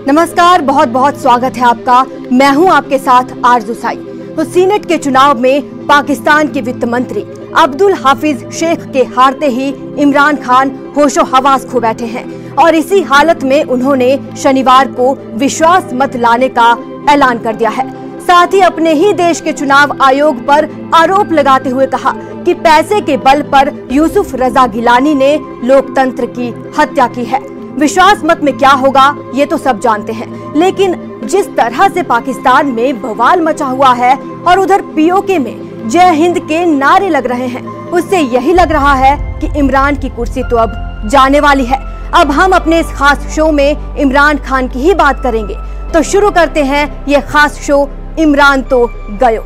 नमस्कार, बहुत बहुत स्वागत है आपका। मैं हूं आपके साथ आरजू साई। तो सीनेट के चुनाव में पाकिस्तान के वित्त मंत्री अब्दुल हाफिज शेख के हारते ही इमरान खान होशो हवास खो बैठे हैं और इसी हालत में उन्होंने शनिवार को विश्वास मत लाने का ऐलान कर दिया है। साथ ही अपने ही देश के चुनाव आयोग पर आरोप लगाते हुए कहा कि पैसे के बल पर यूसुफ रजा गिलानी ने लोकतंत्र की हत्या की है। विश्वास मत में क्या होगा ये तो सब जानते हैं, लेकिन जिस तरह से पाकिस्तान में बवाल मचा हुआ है और उधर पीओके में जय हिंद के नारे लग रहे हैं, उससे यही लग रहा है कि इमरान की कुर्सी तो अब जाने वाली है। अब हम अपने इस खास शो में इमरान खान की ही बात करेंगे, तो शुरू करते हैं ये खास शो इमरान तो गयो।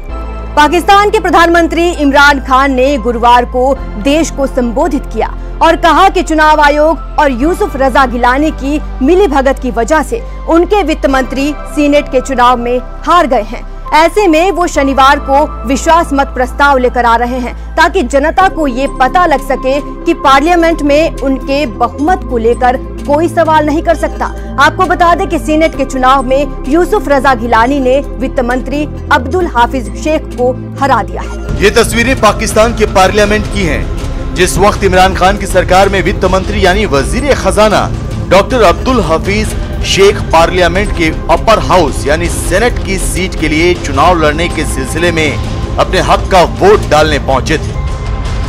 पाकिस्तान के प्रधानमंत्री इमरान खान ने गुरुवार को देश को संबोधित किया और कहा कि चुनाव आयोग और यूसुफ रजा गिलानी की मिलीभगत की वजह से उनके वित्त मंत्री सीनेट के चुनाव में हार गए हैं। ऐसे में वो शनिवार को विश्वास मत प्रस्ताव लेकर आ रहे हैं ताकि जनता को ये पता लग सके कि पार्लियामेंट में उनके बहुमत को लेकर कोई सवाल नहीं कर सकता। आपको बता दें कि सीनेट के चुनाव में यूसुफ रजा गिलानी ने वित्त मंत्री अब्दुल हाफिज शेख को हरा दिया है। ये तस्वीरें पाकिस्तान के पार्लियामेंट की हैं, जिस वक्त इमरान खान की सरकार में वित्त मंत्री यानी वजीर खजाना डॉक्टर अब्दुल हाफिज शेख पार्लियामेंट के अपर हाउस यानी सेनेट की सीट के लिए चुनाव लड़ने के सिलसिले में अपने हक का वोट डालने पहुंचे थे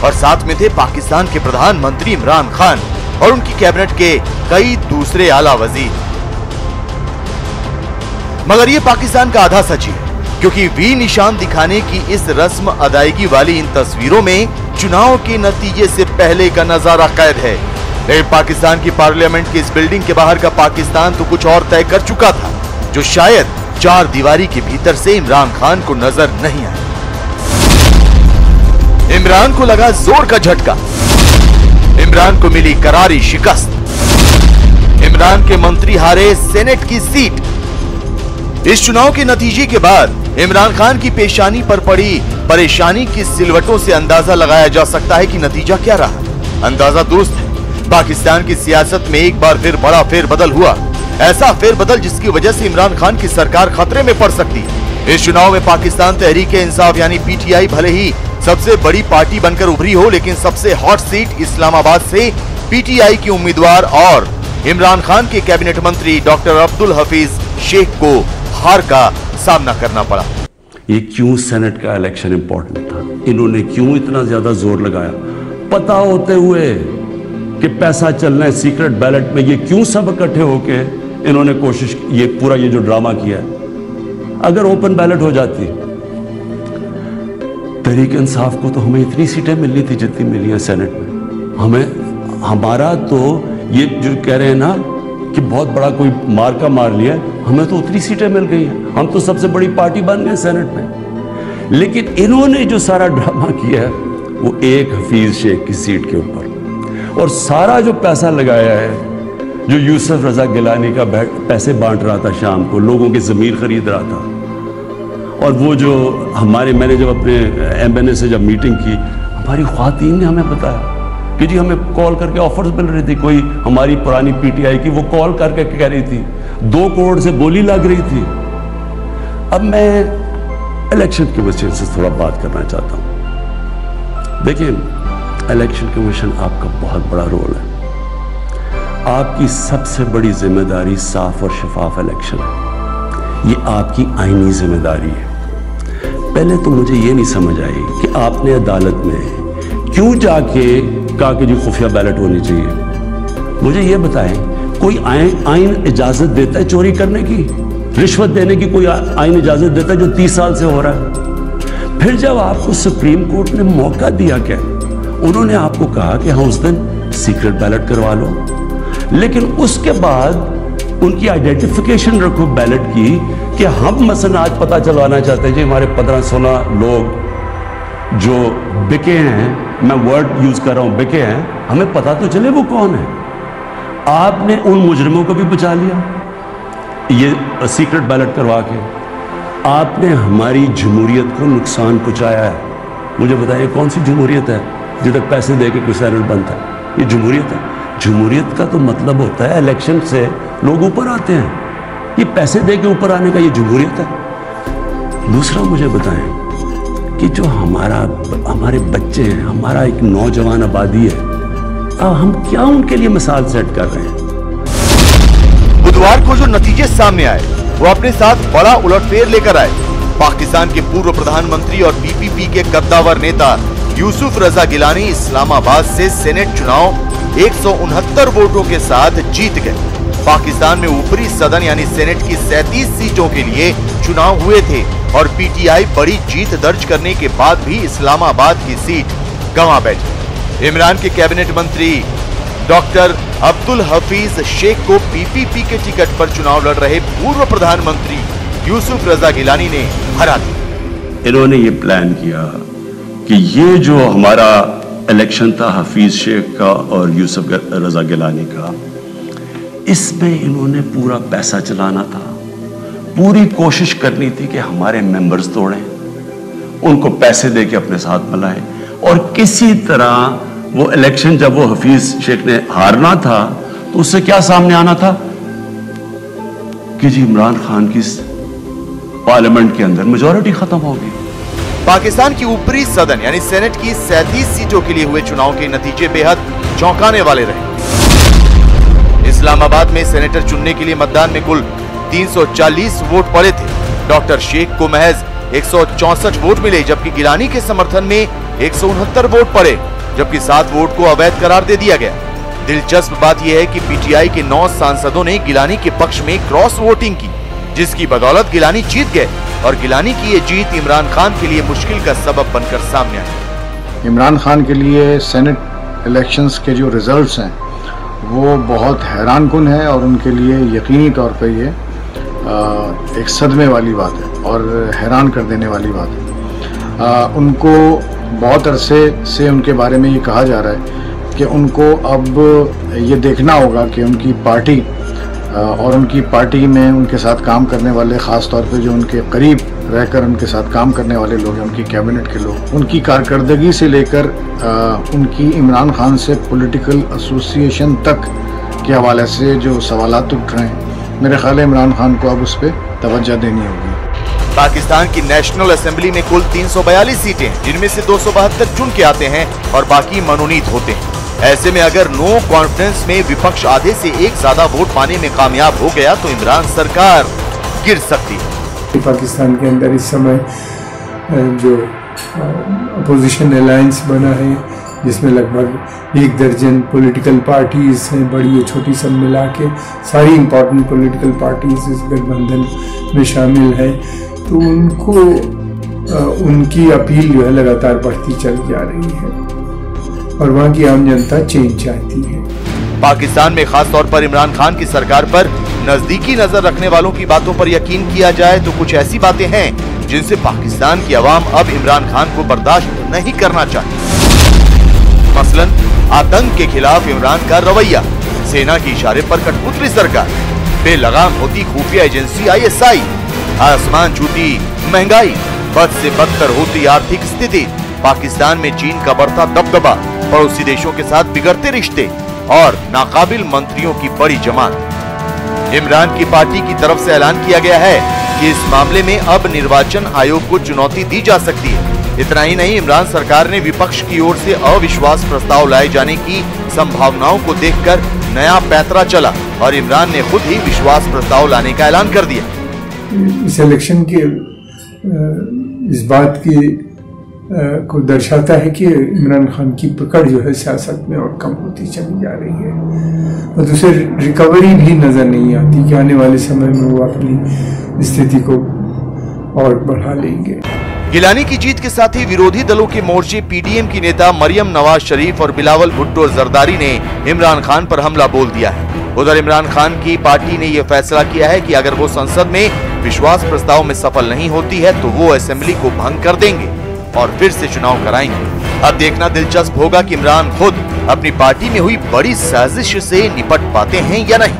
और साथ में थे पाकिस्तान के प्रधानमंत्री इमरान खान और उनकी कैबिनेट के कई दूसरे आला वजीर। मगर ये पाकिस्तान का आधा सच है, क्योंकि वी निशान दिखाने की इस रस्म अदायगी वाली इन तस्वीरों में चुनाव के नतीजे से पहले का नजारा कैद है। लेकिन पाकिस्तान की पार्लियामेंट की इस बिल्डिंग के बाहर का पाकिस्तान तो कुछ और तय कर चुका था, जो शायद चार दीवारी के भीतर से इमरान खान को नजर नहीं आया। इमरान को लगा जोर का झटका, इमरान को मिली करारी शिकस्त, इमरान के मंत्री हारे सेनेट की सीट। इस चुनाव के नतीजे के बाद इमरान खान की पेशानी पर पड़ी परेशानी की सिलवटों से अंदाजा लगाया जा सकता है कि नतीजा क्या रहा। अंदाजा दुरुस्त है, पाकिस्तान की सियासत में एक बार फिर बड़ा फेरबदल हुआ, ऐसा फेरबदल जिसकी वजह से इमरान खान की सरकार खतरे में पड़ सकती है। इस चुनाव में पाकिस्तान तहरीक-ए-इंसाफ यानी पीटीआई भले ही सबसे बड़ी पार्टी बनकर उभरी हो, लेकिन सबसे हॉट सीट इस्लामाबाद से पीटीआई के उम्मीदवार और इमरान खान के कैबिनेट मंत्री डॉक्टर अब्दुल हाफिज शेख को हार का सामना करना पड़ा। ये क्यों सेनेट का इलेक्शन इंपॉर्टेंट था, इन्होंने क्यों इतना ज्यादा जोर लगाया, पता होते हुए कि पैसा चलना है सीक्रेट बैलेट में, ये क्यों सब इकट्ठे होके इन्होंने कोशिश, ये पूरा ये जो ड्रामा किया है। अगर ओपन बैलेट हो जाती तहरीक इंसाफ को तो हमें इतनी सीटें मिलनी थी जितनी मिली है सेनेट में। हमें हमारा तो ये जो कह रहे हैं ना कि बहुत बड़ा कोई मार्का मार लिया, हमें तो उतनी सीटें मिल गई हैं, हम तो सबसे बड़ी पार्टी बन गए सेनेट में। लेकिन इन्होंने जो सारा ड्रामा किया है वो एक हफीज शेख की सीट के ऊपर, और सारा जो पैसा लगाया है, जो यूसुफ रजा गिलानी का पैसे बांट रहा था, शाम को लोगों की जमीर खरीद रहा था, और वो जो मैंने जब अपने एमएनए से जब मीटिंग की, हमारी ख्वातीन ने हमें बताया कि जी हमें कॉल करके ऑफर्स मिल रही थी। कोई हमारी पुरानी पीटीआई की वो कॉल करके कह रही थी 2 करोड़ से बोली लग रही थी। अब मैं इलेक्शन कमीशन से थोड़ा बात करना चाहता हूं। देखिए, इलेक्शन कमीशन आपका बहुत बड़ा रोल है, आपकी सबसे बड़ी जिम्मेदारी साफ और शफाफ इलेक्शन है, ये आपकी आईनी जिम्मेदारी है। पहले तो मुझे ये नहीं समझ आई कि आपने अदालत में क्यों जाके कहा कि जी खुफिया बैलेट होनी चाहिए। मुझे ये बताएं, कोई आइन इजाजत देता है चोरी करने की, रिश्वत देने की कोई आइन इजाजत देता है जो 30 साल से हो रहा है? फिर जब आपको सुप्रीम कोर्ट ने मौका दिया, क्या उन्होंने आपको कहा कि हाँ उस दिन सीक्रेट बैलेट करवा लो, लेकिन उसके बाद उनकी आइडेंटिफिकेशन रखो बैलेट की कि हम मसलन आज पता चलवाना चाहते हैं जी हमारे 15-16 लोग जो बिके हैं, मैं वर्ड यूज कर रहा हूं बिके हैं, हमें पता तो चले वो कौन है। आपने उन मुजरिमों को भी बचा लिया ये सीक्रेट बैलेट करवा के, आपने हमारी जमहूरियत को नुकसान पहुंचाया है। मुझे बताइए कौन सी जमहूरियत है जिधर पैसे दे के कोई सेनेट बनता है? ये जमहूरियत है। जमहूरियत का तो मतलब होता है इलेक्शन से लोग ऊपर आते हैं, ये पैसे दे के ऊपर आने का ये जमहूरियत है? दूसरा मुझे बताएं कि जो हमारे बच्चे हैं, हमारा एक नौजवान आबादी है, अब हम क्या उनके लिए मिसाल सेट कर रहे हैं? बुधवार को जो नतीजे सामने आए वो अपने साथ बड़ा उलटफेर लेकर आए। पाकिस्तान के पूर्व प्रधानमंत्री और पीपीपी के कद्दावर नेता यूसुफ रजा गिलानी इस्लामाबाद से सेनेट चुनाव 169 वोटों के साथ जीत गए। पाकिस्तान में ऊपरी सदन यानी सेनेट की 37 सीटों के लिए चुनाव हुए थे और पीटीआई बड़ी जीत दर्ज करने के बाद भी इस्लामाबाद की सीट गंवा बैठी। इमरान के कैबिनेट मंत्री डॉक्टर अब्दुल हफीज शेख को पीपीपी के टिकट पर चुनाव लड़ रहे पूर्व प्रधानमंत्री यूसुफ रजा गिलानी ने हरा दिया। इन्होंने ये प्लान किया कि ये जो हमारा इलेक्शन था हफीज शेख का और यूसुफ रजा गिलानी का, इसमें इन्होंने पूरा पैसा चलाना था। पूरी कोशिश करनी थी कि हमारे मेंबर्स तोड़ें, उनको पैसे देके अपने साथ मिलाएं और किसी तरह वो इलेक्शन जब वो हफीज शेख ने हारना था तो उससे क्या सामने आना था कि जी इमरान खान की पार्लियामेंट के अंदर मेजॉरिटी खत्म होगी। पाकिस्तान की ऊपरी सदन यानी सेनेट की 37 सीटों के लिए हुए चुनाव के नतीजे बेहद चौंकाने वाले रहे। इस्लामाबाद में सेनेटर चुनने के लिए मतदान में कुल 340 वोट पड़े थे। डॉक्टर शेख को महज 164 वोट मिले, जबकि गिलानी के समर्थन में 169 वोट पड़े, जबकि 7 वोट को अवैध करार दे दिया गया। दिलचस्प बात यह है कि पीटीआई के 9 सांसदों ने गिलानी के पक्ष में क्रॉस वोटिंग की, जिसकी बदौलत गिलानी जीत गए और गिलानी की ये जीत इमरान खान के लिए मुश्किल का सबब बनकर सामने आई। इमरान खान के लिए सेनेट इलेक्शंस के जो रिजल्ट्स हैं वो बहुत हैरानकुन है और उनके लिए यकीनी तौर पे ये एक सदमे वाली बात है और हैरान कर देने वाली बात है। उनको बहुत अरसे से उनके बारे में ये कहा जा रहा है कि उनको अब ये देखना होगा कि उनकी पार्टी और उनकी पार्टी में उनके साथ काम करने वाले, ख़ास तौर पे जो उनके करीब रहकर उनके साथ काम करने वाले लोग हैं, उनकी कैबिनेट के लोग, उनकी कारकर्दगी से लेकर उनकी इमरान खान से पॉलिटिकल एसोसिएशन तक के हवाले से जो सवालात उठ रहे हैं, मेरे ख्याल है इमरान खान को अब उस पर तवज्जो देनी होगी। पाकिस्तान की नेशनल असेंबली में कुल 342 सीटें, जिनमें से 272 चुन के आते हैं और बाकी मनोनीत होते हैं। ऐसे में अगर नो कॉन्फिडेंस में विपक्ष आधे से एक ज्यादा वोट पाने में कामयाब हो गया तो इमरान सरकार गिर सकती है। पाकिस्तान के अंदर इस समय जो अपोजिशन अलायंस बना है, जिसमें लगभग 1 दर्जन पॉलिटिकल पार्टीज हैं, बड़ी और छोटी सब मिला के सारी इम्पोर्टेंट पॉलिटिकल पार्टीज इस गठबंधन में शामिल है, तो उनको उनकी अपील जो है लगातार बढ़ती चली जा रही है और वहाँ की आम जनता चेंज चाहती है। पाकिस्तान में खास तौर पर इमरान खान की सरकार पर नजदीकी नजर रखने वालों की बातों पर यकीन किया जाए तो कुछ ऐसी बातें हैं जिनसे पाकिस्तान की आवाम अब इमरान खान को बर्दाश्त नहीं करना चाहती। मसलन आतंक के खिलाफ इमरान का रवैया, सेना के इशारे पर कठपुतली सरकार, बेलगाम होती खुफिया एजेंसी ISI, आसमान छूती महंगाई, बद से बदतर होती आर्थिक स्थिति, पाकिस्तान में चीन का बढ़ता दबदबा, पड़ोसी देशों के साथ बिगड़ते रिश्ते और नाकाबिल मंत्रियों की बड़ी जमात। इमरान की पार्टी की तरफ से ऐलान किया गया है कि इस मामले में अब निर्वाचन आयोग को चुनौती दी जा सकती है। इतना ही नहीं, इमरान सरकार ने विपक्ष की ओर से अविश्वास प्रस्ताव लाए जाने की संभावनाओं को देखकर नया पैंतरा चला और इमरान ने खुद ही विश्वास प्रस्ताव लाने का ऐलान कर दिया। इस इलेक्शन के इस बात की को दर्शाता है कि इमरान खान की पकड़ जो है सियासत में और कम होती चली जा रही है और दूसरे रिकवरी भी नजर नहीं आती कि आने वाले समय में वो अपनी स्थिति को और बढ़ा लेंगे। गिलानी की जीत के साथ ही विरोधी दलों के मोर्चे PDM की नेता मरियम नवाज शरीफ और बिलावल भुट्टो जरदारी ने इमरान खान पर हमला बोल दिया है। उधर इमरान खान की पार्टी ने यह फैसला किया है कि अगर वो संसद में विश्वास प्रस्ताव में सफल नहीं होती है तो वो असेंबली को भंग कर देंगे और फिर से चुनाव कराएंगे। अब देखना दिलचस्प होगा कि इमरान खुद अपनी पार्टी में हुई बड़ी साजिश से निपट पाते हैं या नहीं।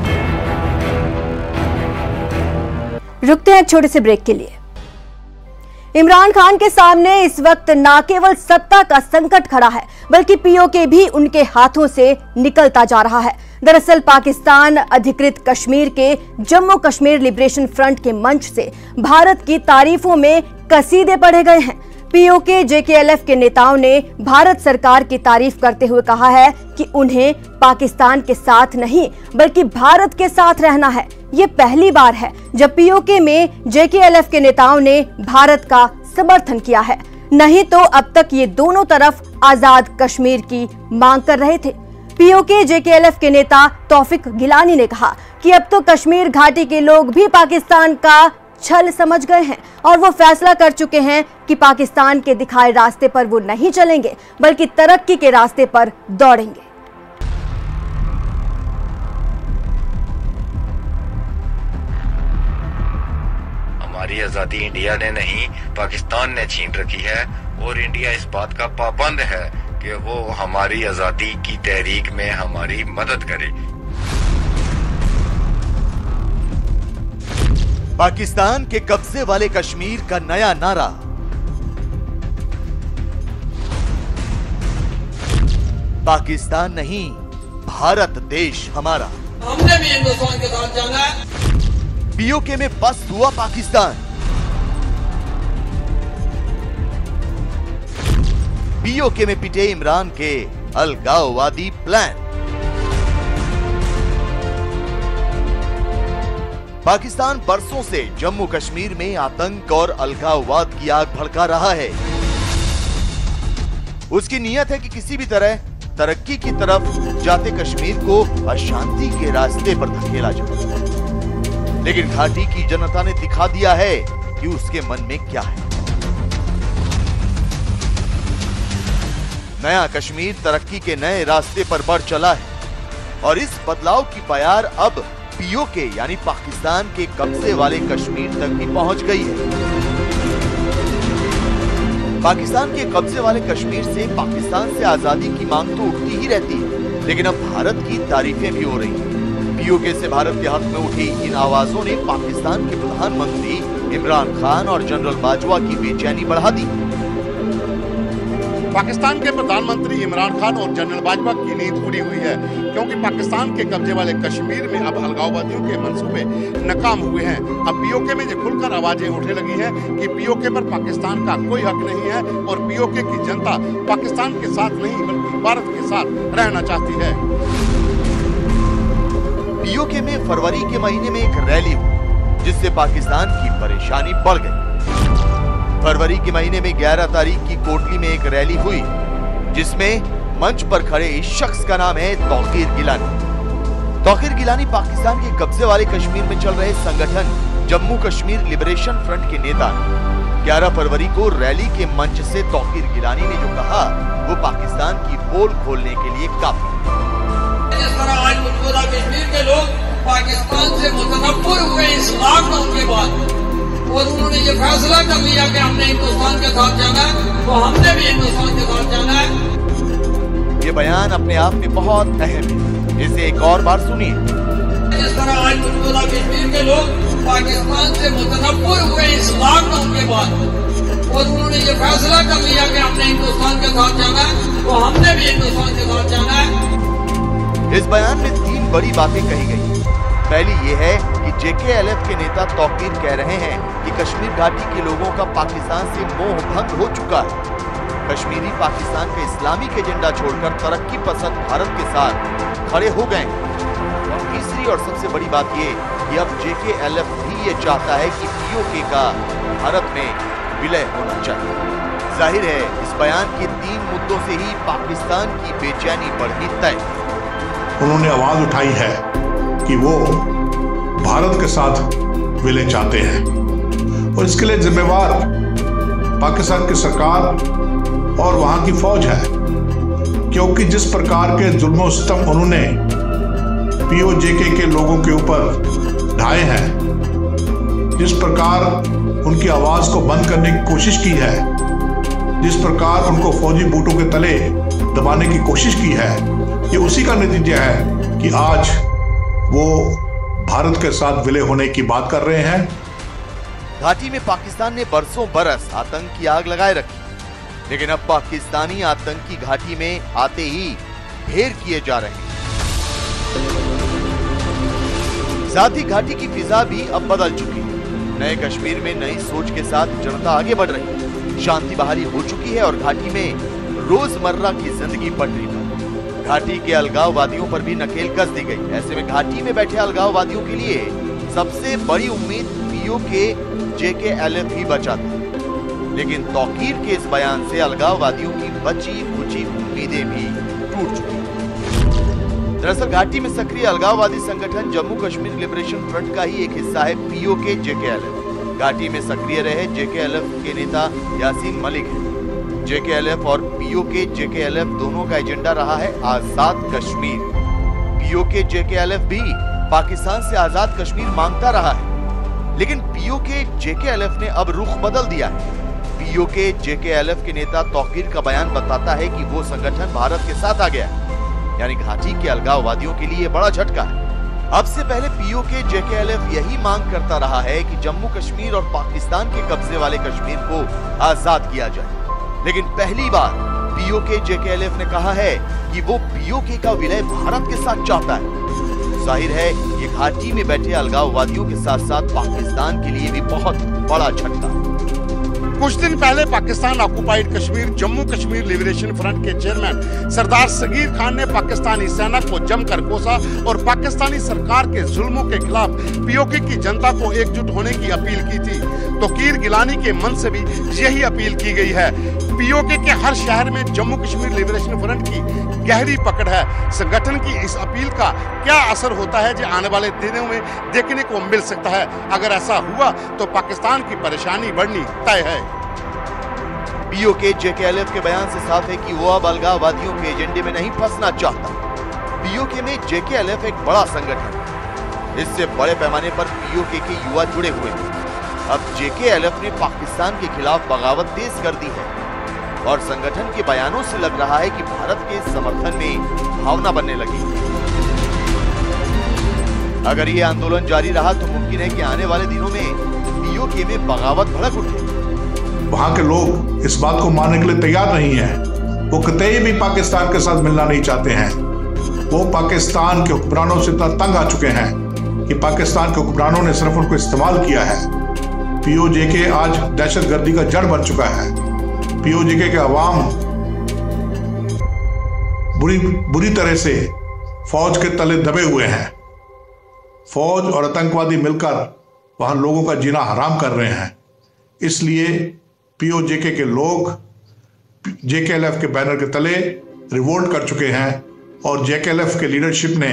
रुकते हैं छोटे से ब्रेक के लिए। इमरान खान के सामने इस वक्त न केवल सत्ता का संकट खड़ा है बल्कि POK भी उनके हाथों से निकलता जा रहा है। दरअसल पाकिस्तान अधिकृत कश्मीर के जम्मू कश्मीर लिबरेशन फ्रंट के मंच से भारत की तारीफों में कसीदे पढ़े गए हैं। पीओके जेकेएलएफ के नेताओं ने भारत सरकार की तारीफ करते हुए कहा है कि उन्हें पाकिस्तान के साथ नहीं बल्कि भारत के साथ रहना है। ये पहली बार है जब पीओके में जेकेएलएफ के नेताओं ने भारत का समर्थन किया है, नहीं तो अब तक ये दोनों तरफ आजाद कश्मीर की मांग कर रहे थे। पीओके जेकेएलएफ के नेता तौफिक गिलानी ने कहा कि अब तो कश्मीर घाटी के लोग भी पाकिस्तान का छल समझ गए हैं और वो फैसला कर चुके हैं कि पाकिस्तान के दिखाए रास्ते पर वो नहीं चलेंगे बल्कि तरक्की के रास्ते पर दौड़ेंगे। हमारी आजादी इंडिया ने नहीं पाकिस्तान ने छीन रखी है और इंडिया इस बात का पाबंद है कि वो हमारी आजादी की तहरीक में हमारी मदद करे। पाकिस्तान के कब्जे वाले कश्मीर का नया नारा। पाकिस्तान नहीं, भारत देश हमारा। हमने भी हिंदुस्तान के साथ जाना है। पीओके में बस हुआ पाकिस्तान। पीओके में पिटे इमरान के अलगाववादी प्लान। पाकिस्तान बरसों से जम्मू कश्मीर में आतंक और अलगाववाद की आग भड़का रहा है। उसकी नीयत है कि किसी भी तरह तरक्की की तरफ जाते कश्मीर को अशांति के रास्ते पर धकेला जाए। लेकिन घाटी की जनता ने दिखा दिया है कि उसके मन में क्या है। नया कश्मीर तरक्की के नए रास्ते पर बढ़ चला है और इस बदलाव की बयार अब पीओके यानी पाकिस्तान के कब्जे वाले कश्मीर तक भी पहुंच गई है। पाकिस्तान के कब्जे वाले कश्मीर से पाकिस्तान से आजादी की मांग तो उठती ही रहती है, लेकिन अब भारत की तारीफें भी हो रही हैं। पीओके से भारत के हक में उठी इन आवाजों ने पाकिस्तान के प्रधानमंत्री इमरान खान और जनरल बाजवा की बेचैनी बढ़ा दी। पाकिस्तान के प्रधानमंत्री इमरान खान और जनरल बाजवा की नींद उड़ी हुई है, क्योंकि पाकिस्तान के कब्जे वाले कश्मीर में अब अलगाववादियों के मंसूबे नाकाम हुए हैं। अब पीओके में जो खुलकर आवाजें उठने लगी हैं कि पीओके पर पाकिस्तान का कोई हक नहीं है और पीओके की जनता पाकिस्तान के साथ नहीं बल्कि भारत के साथ रहना चाहती है। पीओके में फरवरी के महीने में एक रैली हुई जिससे पाकिस्तान की परेशानी बढ़ गई। फरवरी के महीने में 11 तारीख की कोटली में एक रैली हुई जिसमें मंच पर खड़े इस शख्स का नाम है तौकीर गिलानी। तौकीर गिलानी पाकिस्तान के कब्जे वाले कश्मीर में चल रहे संगठन जम्मू कश्मीर लिबरेशन फ्रंट के नेता हैं। 11 फरवरी को रैली के मंच से तौकीर गिलानी ने जो कहा वो पाकिस्तान की पोल खोलने के लिए काफी। जिस तरह आज मौजूदा कश्मीर के लोग पाकिस्तान से मुतनफ्फिर हुए इस लॉकडाउन के बाद और उन्होंने ये फैसला कर लिया कि हमने हिंदुस्तान के साथ जाना है, तो हमने भी हिंदुस्तान के साथ जाना है। ये बयान अपने आप में बहुत अहम है, इसे एक और बार सुनिए। जिस तरह आज मौजूदा कश्मीर के लोग पाकिस्तान से मुतनफ्फिर हुए इस लॉकडाउन के बाद और उन्होंने ये फैसला कर लिया कि हमने हिंदुस्तान के साथ जाना है, तो हमने भी हिंदुस्तान के साथ जाना है। इस बयान में 3 बड़ी बातें कही गई। पहली ये है कि जेकेएलएफ के नेता तौकीर कह रहे हैं कि कश्मीर घाटी के लोगों का पाकिस्तान से मोह भंग हो चुका है। कश्मीरी पाकिस्तान का इस्लामिक एजेंडा छोड़कर तरक्की पसंद भारत के साथ खड़े हो गए। और तीसरी और सबसे बड़ी बात ये कि अब जेकेएलएफ भी ये चाहता है कि पीओके का भारत में विलय होना चाहिए। जाहिर है इस बयान के 3 मुद्दों से ही पाकिस्तान की बेचैनी बढ़ी तय। उन्होंने आवाज उठाई है कि वो भारत के साथ विलय चाहते हैं और इसके लिए जिम्मेवार पाकिस्तान की सरकार और वहां की फौज है, क्योंकि जिस प्रकार के जुल्म सितम उन्होंने पीओजेके के लोगों के ऊपर ढाए हैं, जिस प्रकार उनकी आवाज को बंद करने की कोशिश की है, जिस प्रकार उनको फौजी बूटों के तले दबाने की कोशिश की है, ये उसी का नतीजा है कि आज वो भारत के साथ विलय होने की बात कर रहे हैं। घाटी में पाकिस्तान ने बरसों बरस आतंक की आग लगाए रखी, लेकिन अब पाकिस्तानी आतंकी घाटी में आते ही ढेर किए जा रहे हैं। साथ ही घाटी की फिजा भी अब बदल चुकी है। नए कश्मीर में नई सोच के साथ जनता आगे बढ़ रही है। शांति बहाली हो चुकी है और घाटी में रोजमर्रा की जिंदगी पटरी पर। घाटी के अलगाववादियों पर भी नकेल कस दी गई। ऐसे में घाटी में बैठे अलगाववादियों के लिए सबसे बड़ी उम्मीद पीओके जेकेएलएफ ही बचा था। लेकिन तौकीर के इस बयान से अलगाववादियों की बची कुची उम्मीदें भी टूट चुकी हैं। दरअसल घाटी में सक्रिय अलगाववादी संगठन जम्मू कश्मीर लिबरेशन फ्रंट का ही एक हिस्सा है पीओके जेकेएलएफ। घाटी में सक्रिय रहे जेकेएलएफ के नेता यासीन मलिक है। जेकेएलएफ और पीओके जेकेएलएफ दोनों का एजेंडा रहा है आजाद कश्मीर। पीओके जेकेएलएफ भी पाकिस्तान से आजाद कश्मीर मांगता रहा है, लेकिन पीओके जेकेएलएफ ने अब रुख बदल दिया है। पीओके जेकेएलएफ के नेता तौकीर का बयान बताता है कि वो संगठन भारत के साथ आ गया है। यानी घाटी के अलगाववादियों के लिए बड़ा झटका है। अब से पहले पीओके जेकेएलएफ यही मांग करता रहा है कि जम्मू कश्मीर और पाकिस्तान के कब्जे वाले कश्मीर को आजाद किया जाए, लेकिन पहली बार पीओके जेकेएलएफ ने कहा है कि वो पीओके का विलय भारत के साथ चाहता है। जाहिर है ये घाटी में बैठे अलगाववादियों के साथ साथ पाकिस्तान के लिए भी बहुत बड़ा झटका है। कुछ दिन पहले Pakistan occupied Kashmir Jammu Kashmir liberation front के चेयरमैन सरदार सगीर खान ने पाकिस्तानी सेना को जमकर कोसा और पाकिस्तानी सरकार के जुल्मों के खिलाफ पीओके की जनता को एकजुट होने की अपील की थी। तौकीर गिलानी के मन से भी यही अपील की गई है। पीओके के हर शहर में जम्मू कश्मीर लिबरेशन फ्रंट की गहरी पकड़ है। संगठन की इस अपील का क्या असर होता है जो आने वाले दिनों में देखने को मिल सकता है। अगर ऐसा हुआ तो पाकिस्तान की परेशानी बढ़नी तय है। पीओके जेकेएलएफ के बयान से साफ है कि वो अब अलगाववादियों के एजेंडे में नहीं फंसना चाहता। पीओके में जेकेएलएफ एक बड़ा संगठन है। इससे बड़े पैमाने पर पीओके के युवा जुड़े हुए हैं। अब जेकेएलएफ ने पाकिस्तान के खिलाफ बगावत तेज कर दी है और संगठन के बयानों से लग रहा है कि भारत के समर्थन में भावना बनने लगी। अगर ये आंदोलन जारी रहा तो मुमकिन है कि आने वाले दिनों में पीओके में बगावत भड़क उठे। वहां के लोग इस बात को मानने के लिए तैयार नहीं है। वो कतई भी पाकिस्तान के साथ मिलना नहीं चाहते हैं। वो पाकिस्तान के हुक्मरानों से इतना तंग आ चुके हैं कि पाकिस्तान के हुक्मरानों ने सिर्फ उनको इस्तेमाल किया है। पीओजेके आज दहशतगर्दी का जड़ बन चुका है। पीओजेके के अवाम बुरी तरह से फौज के तले दबे हुए हैं। फौज और आतंकवादी मिलकर वहां लोगों का जीना हराम कर रहे हैं। इसलिए पीओजेके के लोग जेकेएलएफ के बैनर के तले रिवोल्ट कर चुके हैं और जेकेएलएफ के लीडरशिप ने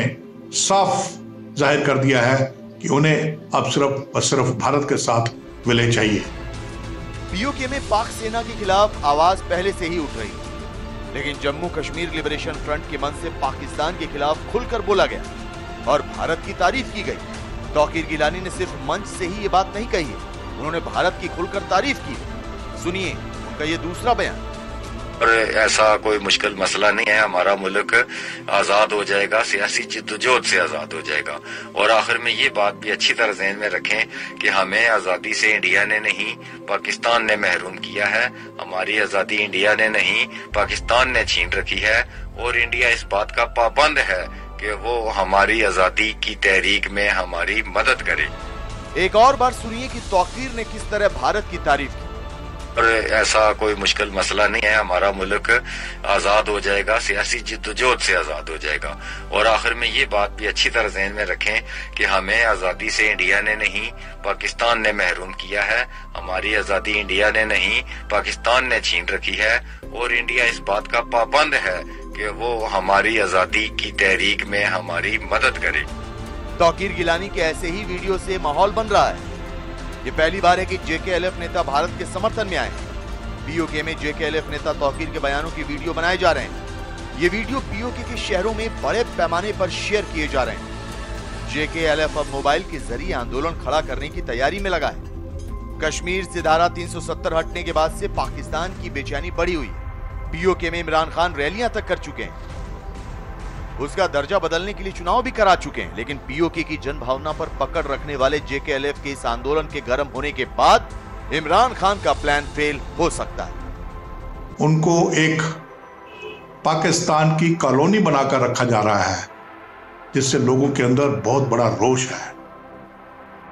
साफ जाहिर कर दिया है कि उन्हें अब सिर्फ और सिर्फ भारत के साथ विलय चाहिए। पीओके में पाक सेना के खिलाफ आवाज पहले से ही उठ रही है, लेकिन जम्मू कश्मीर लिबरेशन फ्रंट के मन से पाकिस्तान के खिलाफ खुलकर बोला गया और भारत की तारीफ की गई। तौकीर गिलानी ने सिर्फ मंच से ही ये बात नहीं कही है, उन्होंने भारत की खुलकर तारीफ की। सुनिए उनका ये दूसरा बयान। और ऐसा कोई मुश्किल मसला नहीं है। हमारा मुल्क आजाद हो जाएगा, सियासी जिद्दोजहद से आजाद हो जाएगा। और आखिर में ये बात भी अच्छी तरह ज़हन में रखें कि हमें आजादी से इंडिया ने नहीं पाकिस्तान ने महरूम किया है। हमारी आजादी इंडिया ने नहीं पाकिस्तान ने छीन रखी है और इंडिया इस बात का पाबंद है कि वो हमारी आजादी की तहरीक में हमारी मदद करे। एक और बार सुनिए कि तौकीर ने किस तरह भारत की तारीफ की। और ऐसा कोई मुश्किल मसला नहीं है। हमारा मुल्क आजाद हो जाएगा, सियासी जिद्दोजहद से आजाद हो जाएगा। और आखिर में ये बात भी अच्छी तरह ज़हन में रखें कि हमें आजादी से इंडिया ने नहीं पाकिस्तान ने महरूम किया है। हमारी आजादी इंडिया ने नहीं पाकिस्तान ने छीन रखी है और इंडिया इस बात का पाबंद है कि वो हमारी आजादी की तहरीक में हमारी मदद करे। तौकीर गिलानी के ऐसे ही वीडियो से माहौल बन रहा है। ये पहली बार है कि जेकेएलएफ नेता भारत के समर्थन में आए हैं। पीओके में जेकेएलएफ नेता तौकीर के बयानों की वीडियो बनाए जा रहे हैं। ये वीडियो पीओके के शहरों में बड़े पैमाने पर शेयर किए जा रहे हैं। जेकेएलएफ अब मोबाइल के जरिए आंदोलन खड़ा करने की तैयारी में लगा है। कश्मीर से धारा 370 हटने के बाद से पाकिस्तान की बेचैनी बढ़ी हुई है। पीओके में इमरान खान रैलियां तक कर चुके हैं, उसका दर्जा बदलने के लिए चुनाव भी करा चुके हैं। लेकिन पीओके की जनभावना पर पकड़ रखने वाले जेकेएलएफ के इस आंदोलन के गर्म होने के बाद इमरान खान का प्लान फेल हो सकता है। उनको एक पाकिस्तान की कॉलोनी बनाकर रखा जा रहा है, जिससे लोगों के अंदर बहुत बड़ा रोष है।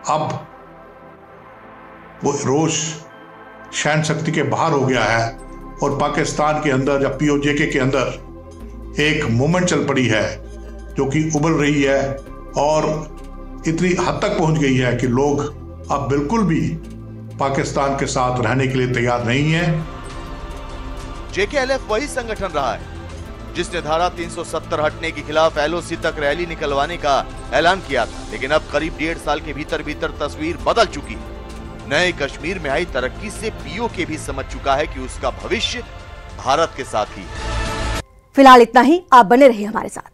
अब वो रोष सहन शक्ति के बाहर हो गया है और पाकिस्तान के अंदर या पीओजेके के अंदर एक मूवमेंट चल पड़ी है जो कि उबल रही है और इतनी हद तक पहुंच गई है कि लोग अब बिल्कुल भी पाकिस्तान के साथ रहने के लिए तैयार नहीं है। जेकेएलएफ वही संगठन रहा है जिसने धारा 370 हटने के खिलाफ एलओसी तक रैली निकलवाने का ऐलान किया था, लेकिन अब करीब 1.5 साल के भीतर तस्वीर बदल चुकी है। नए कश्मीर में आई तरक्की से पीओके भी समझ चुका है कि उसका भविष्य भारत के साथ ही है। फिलहाल इतना ही, आप बने रहिए हमारे साथ।